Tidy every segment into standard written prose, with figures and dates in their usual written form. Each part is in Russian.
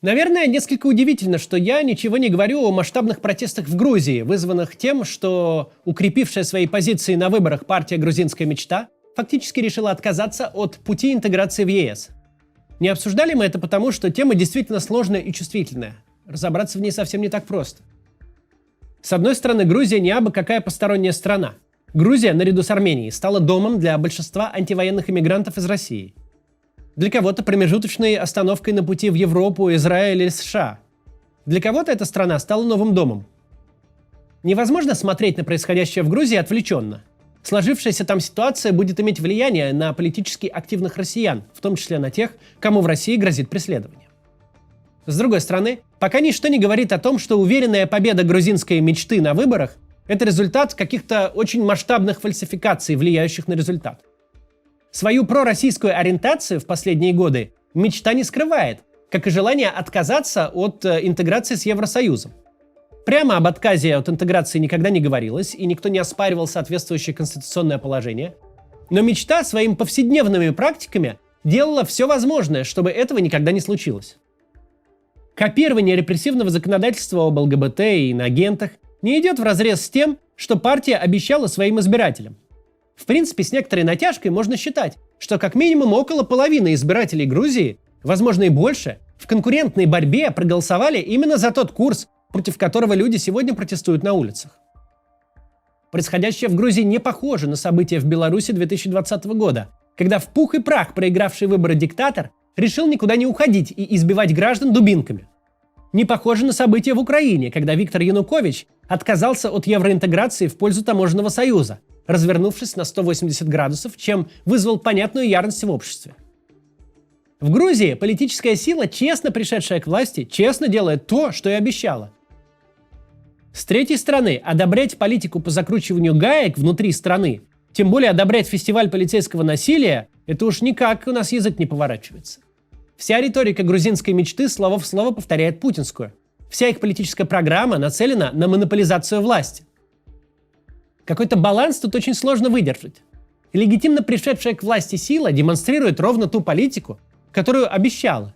Наверное, несколько удивительно, что я ничего не говорю о масштабных протестах в Грузии, вызванных тем, что укрепившая свои позиции на выборах партия «Грузинская мечта» фактически решила отказаться от пути интеграции в ЕС. Не обсуждали мы это потому, что тема действительно сложная и чувствительная. Разобраться в ней совсем не так просто. С одной стороны, Грузия не абы какая посторонняя страна. Грузия, наряду с Арменией, стала домом для большинства антивоенных иммигрантов из России. Для кого-то промежуточной остановкой на пути в Европу, Израиль или США. Для кого-то эта страна стала новым домом. Невозможно смотреть на происходящее в Грузии отвлеченно. Сложившаяся там ситуация будет иметь влияние на политически активных россиян, в том числе на тех, кому в России грозит преследование. С другой стороны, пока ничто не говорит о том, что уверенная победа грузинской мечты на выборах – это результат каких-то очень масштабных фальсификаций, влияющих на результат. Свою пророссийскую ориентацию в последние годы мечта не скрывает, как и желание отказаться от интеграции с Евросоюзом. Прямо об отказе от интеграции никогда не говорилось, и никто не оспаривал соответствующее конституционное положение. Но мечта своими повседневными практиками делала все возможное, чтобы этого никогда не случилось. Копирование репрессивного законодательства об ЛГБТ и иноагентах не идет вразрез с тем, что партия обещала своим избирателям. В принципе, с некоторой натяжкой можно считать, что как минимум около половины избирателей Грузии, возможно и больше, в конкурентной борьбе проголосовали именно за тот курс, против которого люди сегодня протестуют на улицах. Происходящее в Грузии не похоже на события в Беларуси 2020 года, когда в пух и прах проигравший выборы диктатор решил никуда не уходить и избивать граждан дубинками. Не похоже на события в Украине, когда Виктор Янукович отказался от евроинтеграции в пользу таможенного союза, развернувшись на 180 градусов, чем вызвал понятную ярость в обществе. В Грузии политическая сила, честно пришедшая к власти, честно делает то, что и обещала. С третьей стороны, одобрять политику по закручиванию гаек внутри страны, тем более одобрять фестиваль полицейского насилия, это уж никак у нас язык не поворачивается. Вся риторика грузинской мечты слово в слово повторяет путинскую. Вся их политическая программа нацелена на монополизацию власти. Какой-то баланс тут очень сложно выдержать. Легитимно пришедшая к власти сила демонстрирует ровно ту политику, которую обещала.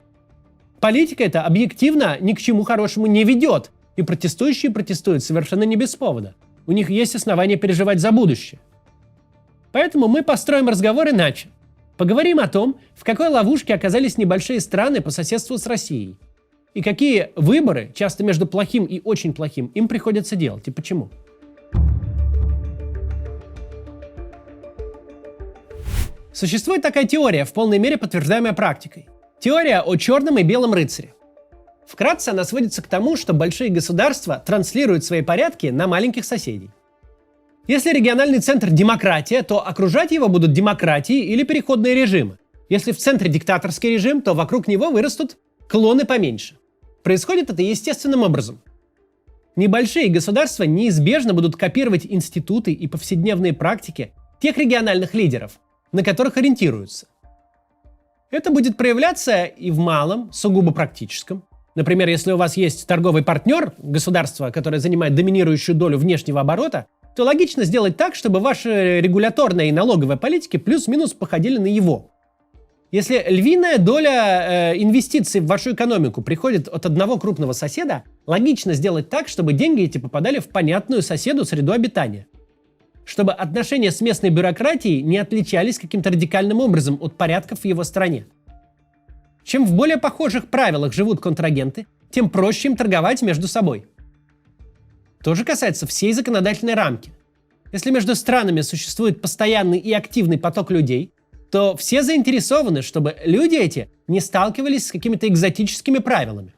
Политика эта объективно ни к чему хорошему не ведет, и протестующие протестуют совершенно не без повода. У них есть основания переживать за будущее. Поэтому мы построим разговор иначе. Поговорим о том, в какой ловушке оказались небольшие страны по соседству с Россией, и какие выборы, часто между плохим и очень плохим, им приходится делать, и почему. Существует такая теория, в полной мере подтверждаемая практикой. Теория о черном и белом рыцаре. Вкратце она сводится к тому, что большие государства транслируют свои порядки на маленьких соседей. Если региональный центр – демократия, то окружать его будут демократии или переходные режимы. Если в центре диктаторский режим, то вокруг него вырастут клоны поменьше. Происходит это естественным образом. Небольшие государства неизбежно будут копировать институты и повседневные практики тех региональных лидеров, на которых ориентируются. Это будет проявляться и в малом, сугубо практическом. Например, если у вас есть торговый партнер, государство, которое занимает доминирующую долю внешнего оборота, то логично сделать так, чтобы ваши регуляторная и налоговая политики плюс-минус походили на его. Если львиная доля инвестиций в вашу экономику приходит от одного крупного соседа, логично сделать так, чтобы деньги эти попадали в понятную соседу среду обитания. Чтобы отношения с местной бюрократией не отличались каким-то радикальным образом от порядков в его стране. Чем в более похожих правилах живут контрагенты, тем проще им торговать между собой. То же касается всей законодательной рамки. Если между странами существует постоянный и активный поток людей, то все заинтересованы, чтобы люди эти не сталкивались с какими-то экзотическими правилами.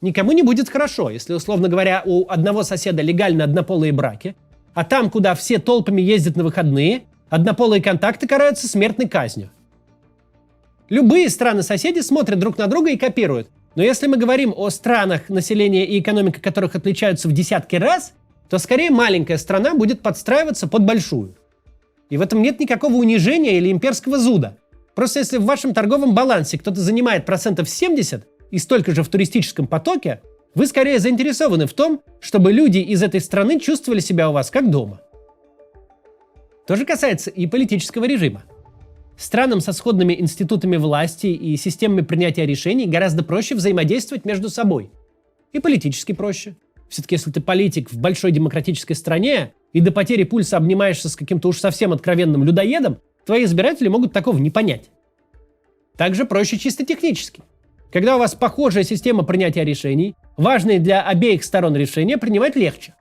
Никому не будет хорошо, если, условно говоря, у одного соседа легально однополые браки, а там, куда все толпами ездят на выходные, однополые контакты караются смертной казнью. Любые страны-соседи смотрят друг на друга и копируют. Но если мы говорим о странах, население и экономика которых отличаются в десятки раз, то скорее маленькая страна будет подстраиваться под большую. И в этом нет никакого унижения или имперского зуда. Просто если в вашем торговом балансе кто-то занимает 70% и столько же в туристическом потоке, вы скорее заинтересованы в том, чтобы люди из этой страны чувствовали себя у вас как дома. То же касается и политического режима. Странам со сходными институтами власти и системами принятия решений гораздо проще взаимодействовать между собой. И политически проще. Все-таки если ты политик в большой демократической стране и до потери пульса обнимаешься с каким-то уж совсем откровенным людоедом, твои избиратели могут такого не понять. Также проще чисто технически. Когда у вас похожая система принятия решений, важные для обеих сторон решения принимать легче.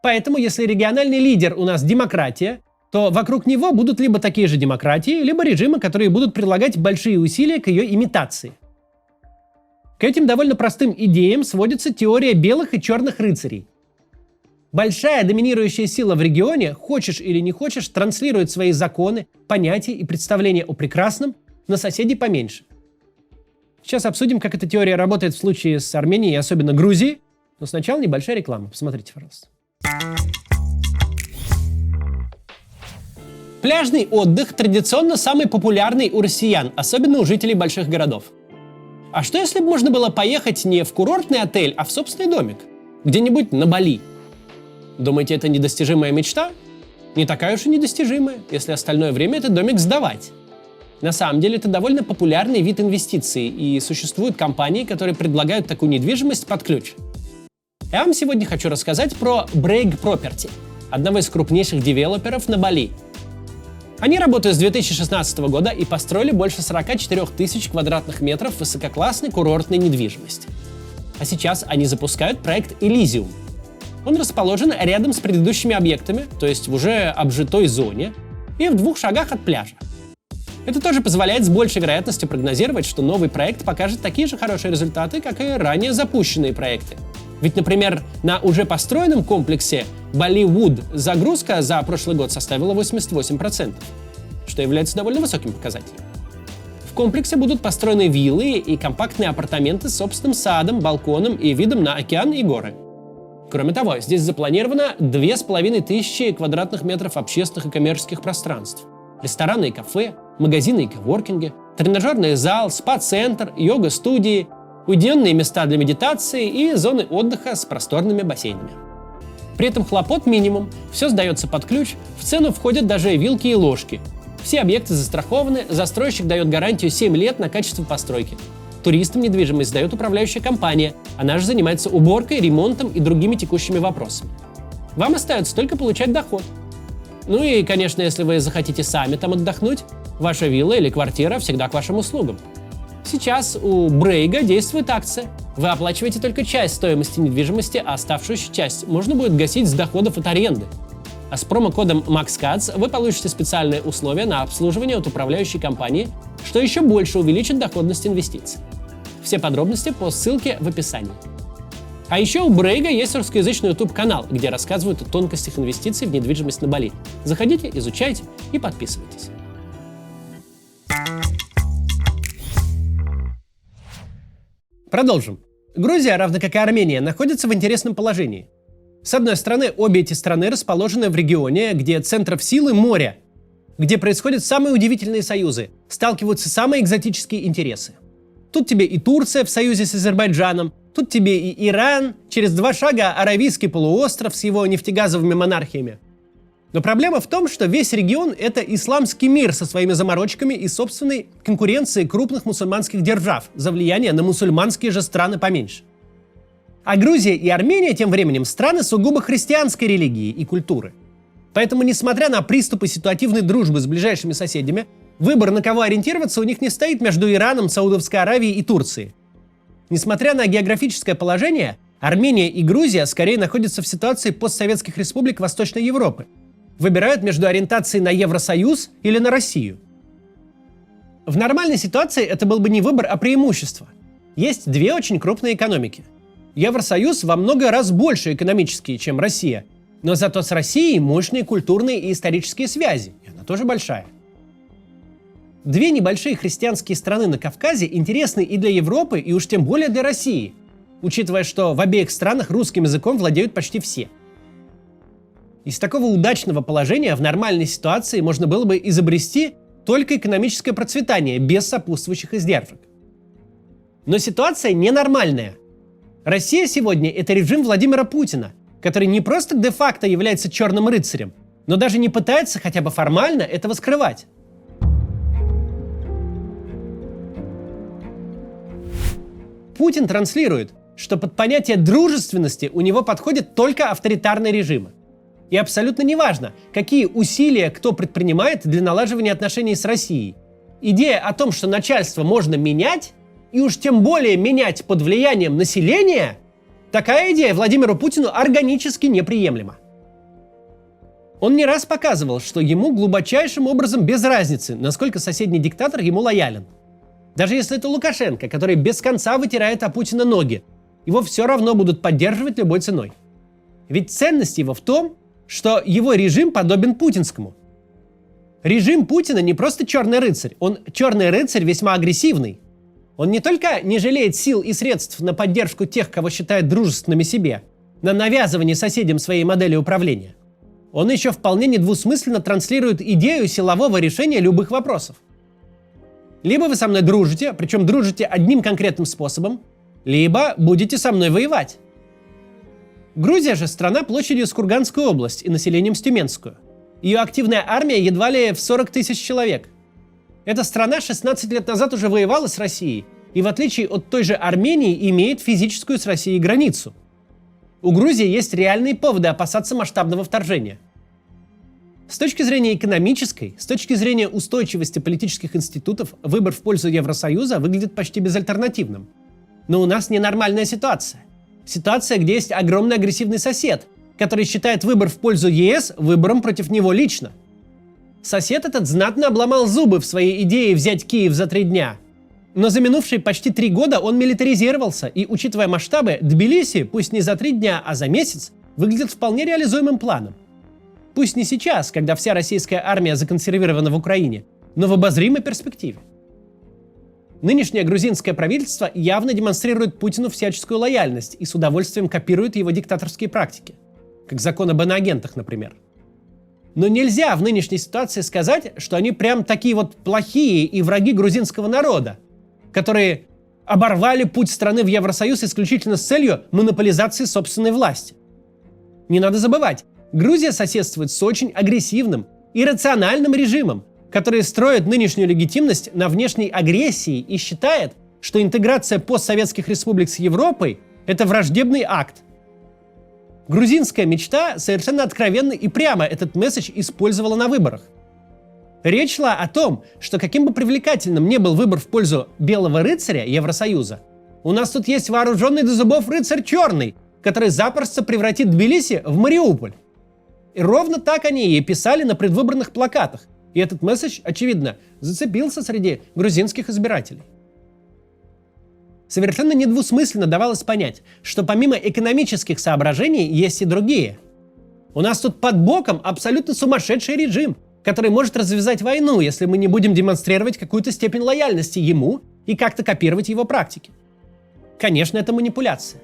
Поэтому, если региональный лидер у нас демократия, то вокруг него будут либо такие же демократии, либо режимы, которые будут прилагать большие усилия к ее имитации. К этим довольно простым идеям сводится теория белых и черных рыцарей. Большая доминирующая сила в регионе, хочешь или не хочешь, транслирует свои законы, понятия и представления о прекрасном на соседей поменьше. Сейчас обсудим, как эта теория работает в случае с Арменией и особенно Грузией, но сначала небольшая реклама. Посмотрите, пожалуйста. Пляжный отдых традиционно самый популярный у россиян, особенно у жителей больших городов. А что если бы можно было поехать не в курортный отель, а в собственный домик? Где-нибудь на Бали? Думаете, это недостижимая мечта? Не такая уж и недостижимая, если остальное время этот домик сдавать. На самом деле это довольно популярный вид инвестиций, и существуют компании, которые предлагают такую недвижимость под ключ. Я вам сегодня хочу рассказать про Break Property, одного из крупнейших девелоперов на Бали. Они работают с 2016 года и построили больше 44 тысяч квадратных метров высококлассной курортной недвижимости. А сейчас они запускают проект Elysium. Он расположен рядом с предыдущими объектами, то есть в уже обжитой зоне, и в 2 шагах от пляжа. Это тоже позволяет с большей вероятностью прогнозировать, что новый проект покажет такие же хорошие результаты, как и ранее запущенные проекты. Ведь, например, на уже построенном комплексе Болливуд загрузка за прошлый год составила 88%, что является довольно высоким показателем. В комплексе будут построены виллы и компактные апартаменты с собственным садом, балконом и видом на океан и горы. Кроме того, здесь запланировано 2500 квадратных метров общественных и коммерческих пространств. Рестораны и кафе, магазины и коворкинги, тренажерный зал, спа-центр, йога-студии, уединенные места для медитации и зоны отдыха с просторными бассейнами. При этом хлопот минимум, все сдается под ключ, в цену входят даже вилки и ложки. Все объекты застрахованы, застройщик дает гарантию 7 лет на качество постройки. Туристам недвижимость сдает управляющая компания, она же занимается уборкой, ремонтом и другими текущими вопросами. Вам остается только получать доход. Ну и, конечно, если вы захотите сами там отдохнуть, ваша вилла или квартира всегда к вашим услугам. Сейчас у Брейга действует акция. Вы оплачиваете только часть стоимости недвижимости, а оставшуюся часть можно будет гасить с доходов от аренды. А с промокодом MAXCATS вы получите специальные условия на обслуживание от управляющей компании, что еще больше увеличит доходность инвестиций. Все подробности по ссылке в описании. А еще у Брейга есть русскоязычный YouTube-канал, где рассказывают о тонкостях инвестиций в недвижимость на Бали. Заходите, изучайте и подписывайтесь. Продолжим. Грузия, равно как и Армения, находится в интересном положении. С одной стороны, обе эти страны расположены в регионе, где центров силы море, где происходят самые удивительные союзы, сталкиваются самые экзотические интересы. Тут тебе и Турция в союзе с Азербайджаном, тут тебе и Иран, через 2 шага Аравийский полуостров с его нефтегазовыми монархиями. Но проблема в том, что весь регион — это исламский мир со своими заморочками и собственной конкуренцией крупных мусульманских держав за влияние на мусульманские же страны поменьше. А Грузия и Армения тем временем страны сугубо христианской религии и культуры. Поэтому, несмотря на приступы ситуативной дружбы с ближайшими соседями, выбор, на кого ориентироваться, у них не стоит между Ираном, Саудовской Аравией и Турцией. Несмотря на географическое положение, Армения и Грузия скорее находятся в ситуации постсоветских республик Восточной Европы. Выбирают между ориентацией на Евросоюз или на Россию. В нормальной ситуации это был бы не выбор, а преимущество. Есть 2 очень крупные экономики. Евросоюз во много раз больше экономически, чем Россия, но зато с Россией мощные культурные и исторические связи, и она тоже большая. 2 небольшие христианские страны на Кавказе интересны и для Европы, и уж тем более для России, учитывая, что в обеих странах русским языком владеют почти все. Из такого удачного положения в нормальной ситуации можно было бы изобрести только экономическое процветание без сопутствующих издержек. Но ситуация ненормальная. Россия сегодня — это режим Владимира Путина, который не просто де-факто является черным рыцарем, но даже не пытается хотя бы формально этого скрывать. Путин транслирует, что под понятие дружественности у него подходят только авторитарные режимы. И абсолютно неважно, какие усилия кто предпринимает для налаживания отношений с Россией. Идея о том, что начальство можно менять, и уж тем более менять под влиянием населения, такая идея Владимиру Путину органически неприемлема. Он не раз показывал, что ему глубочайшим образом без разницы, насколько соседний диктатор ему лоялен. Даже если это Лукашенко, который без конца вытирает о Путина ноги, его все равно будут поддерживать любой ценой. Ведь ценность его в том, что его режим подобен путинскому. Режим Путина не просто черный рыцарь, он черный рыцарь весьма агрессивный. Он не только не жалеет сил и средств на поддержку тех, кого считает дружественными себе, на навязывание соседям своей модели управления. Он еще вполне недвусмысленно транслирует идею силового решения любых вопросов. Либо вы со мной дружите, причем дружите одним конкретным способом, либо будете со мной воевать. Грузия же страна площадью с Курганскую область и населением с Тюменскую. Ее активная армия едва ли в 40 тысяч человек. Эта страна 16 лет назад уже воевала с Россией и, в отличие от той же Армении, имеет физическую с Россией границу. У Грузии есть реальные поводы опасаться масштабного вторжения. С точки зрения экономической, с точки зрения устойчивости политических институтов, выбор в пользу Евросоюза выглядит почти безальтернативным. Но у нас ненормальная ситуация. Ситуация, где есть огромный агрессивный сосед, который считает выбор в пользу ЕС выбором против него лично. Сосед этот знатно обломал зубы в своей идее взять Киев за 3 дня. Но за минувшие почти 3 года он милитаризировался, и, учитывая масштабы, Тбилиси, пусть не за 3 дня, а за месяц, выглядит вполне реализуемым планом. Пусть не сейчас, когда вся российская армия законсервирована в Украине, но в обозримой перспективе. Нынешнее грузинское правительство явно демонстрирует Путину всяческую лояльность и с удовольствием копирует его диктаторские практики, как закон об иноагентах, например. Но нельзя в нынешней ситуации сказать, что они прям такие вот плохие и враги грузинского народа, которые оборвали путь страны в Евросоюз исключительно с целью монополизации собственной власти. Не надо забывать, Грузия соседствует с очень агрессивным, иррациональным режимом, который строит нынешнюю легитимность на внешней агрессии и считает, что интеграция постсоветских республик с Европой – это враждебный акт. Грузинская мечта совершенно откровенно и прямо этот месседж использовала на выборах. Речь шла о том, что каким бы привлекательным ни был выбор в пользу белого рыцаря Евросоюза, у нас тут есть вооруженный до зубов рыцарь черный, который запросто превратит Тбилиси в Мариуполь. И ровно так они и писали на предвыборных плакатах. И этот месседж, очевидно, зацепился среди грузинских избирателей. Совершенно недвусмысленно давалось понять, что помимо экономических соображений есть и другие. У нас тут под боком абсолютно сумасшедший режим, который может развязать войну, если мы не будем демонстрировать какую-то степень лояльности ему и как-то копировать его практики. Конечно, это манипуляция.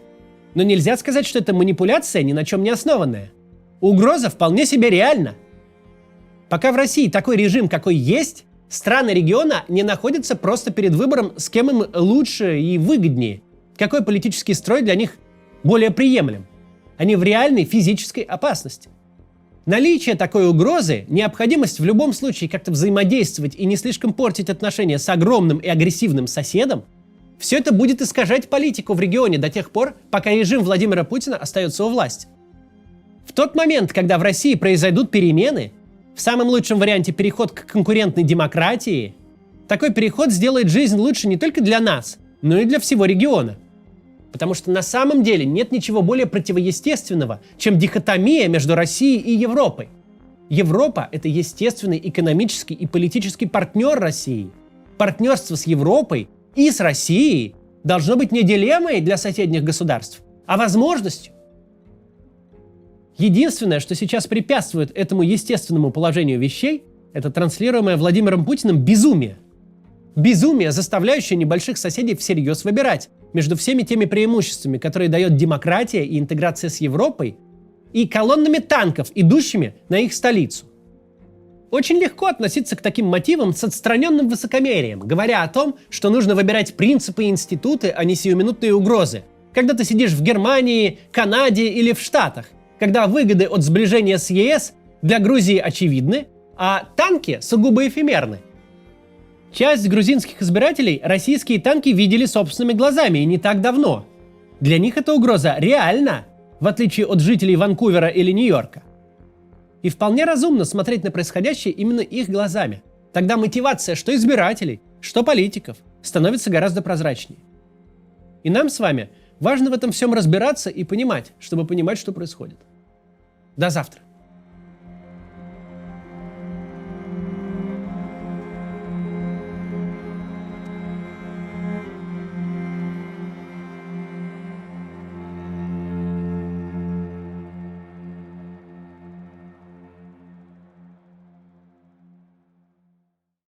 Но нельзя сказать, что это манипуляция ни на чем не основанная. Угроза вполне себе реальна. Пока в России такой режим, какой есть, страны региона не находятся просто перед выбором, с кем им лучше и выгоднее, какой политический строй для них более приемлем. Они в реальной физической опасности. Наличие такой угрозы, необходимость в любом случае как-то взаимодействовать и не слишком портить отношения с огромным и агрессивным соседом, все это будет искажать политику в регионе до тех пор, пока режим Владимира Путина остается у власти. В тот момент, когда в России произойдут перемены, в самом лучшем варианте переход к конкурентной демократии, такой переход сделает жизнь лучше не только для нас, но и для всего региона. Потому что на самом деле нет ничего более противоестественного, чем дихотомия между Россией и Европой. Европа – это естественный экономический и политический партнер России. Партнерство с Европой и с Россией должно быть не дилеммой для соседних государств, а возможностью. Единственное, что сейчас препятствует этому естественному положению вещей, это транслируемое Владимиром Путиным безумие. Безумие, заставляющее небольших соседей всерьез выбирать между всеми теми преимуществами, которые дает демократия и интеграция с Европой, и колоннами танков, идущими на их столицу. Очень легко относиться к таким мотивам с отстраненным высокомерием, говоря о том, что нужно выбирать принципы и институты, а не сиюминутные угрозы, когда ты сидишь в Германии, Канаде или в Штатах, когда выгоды от сближения с ЕС для Грузии очевидны, а танки сугубо эфемерны. Часть грузинских избирателей российские танки видели собственными глазами и не так давно. Для них эта угроза реальна, в отличие от жителей Ванкувера или Нью-Йорка. И вполне разумно смотреть на происходящее именно их глазами. Тогда мотивация что избирателей, что политиков становится гораздо прозрачнее. И нам с вами важно в этом всем разбираться и понимать, чтобы понимать, что происходит. До завтра.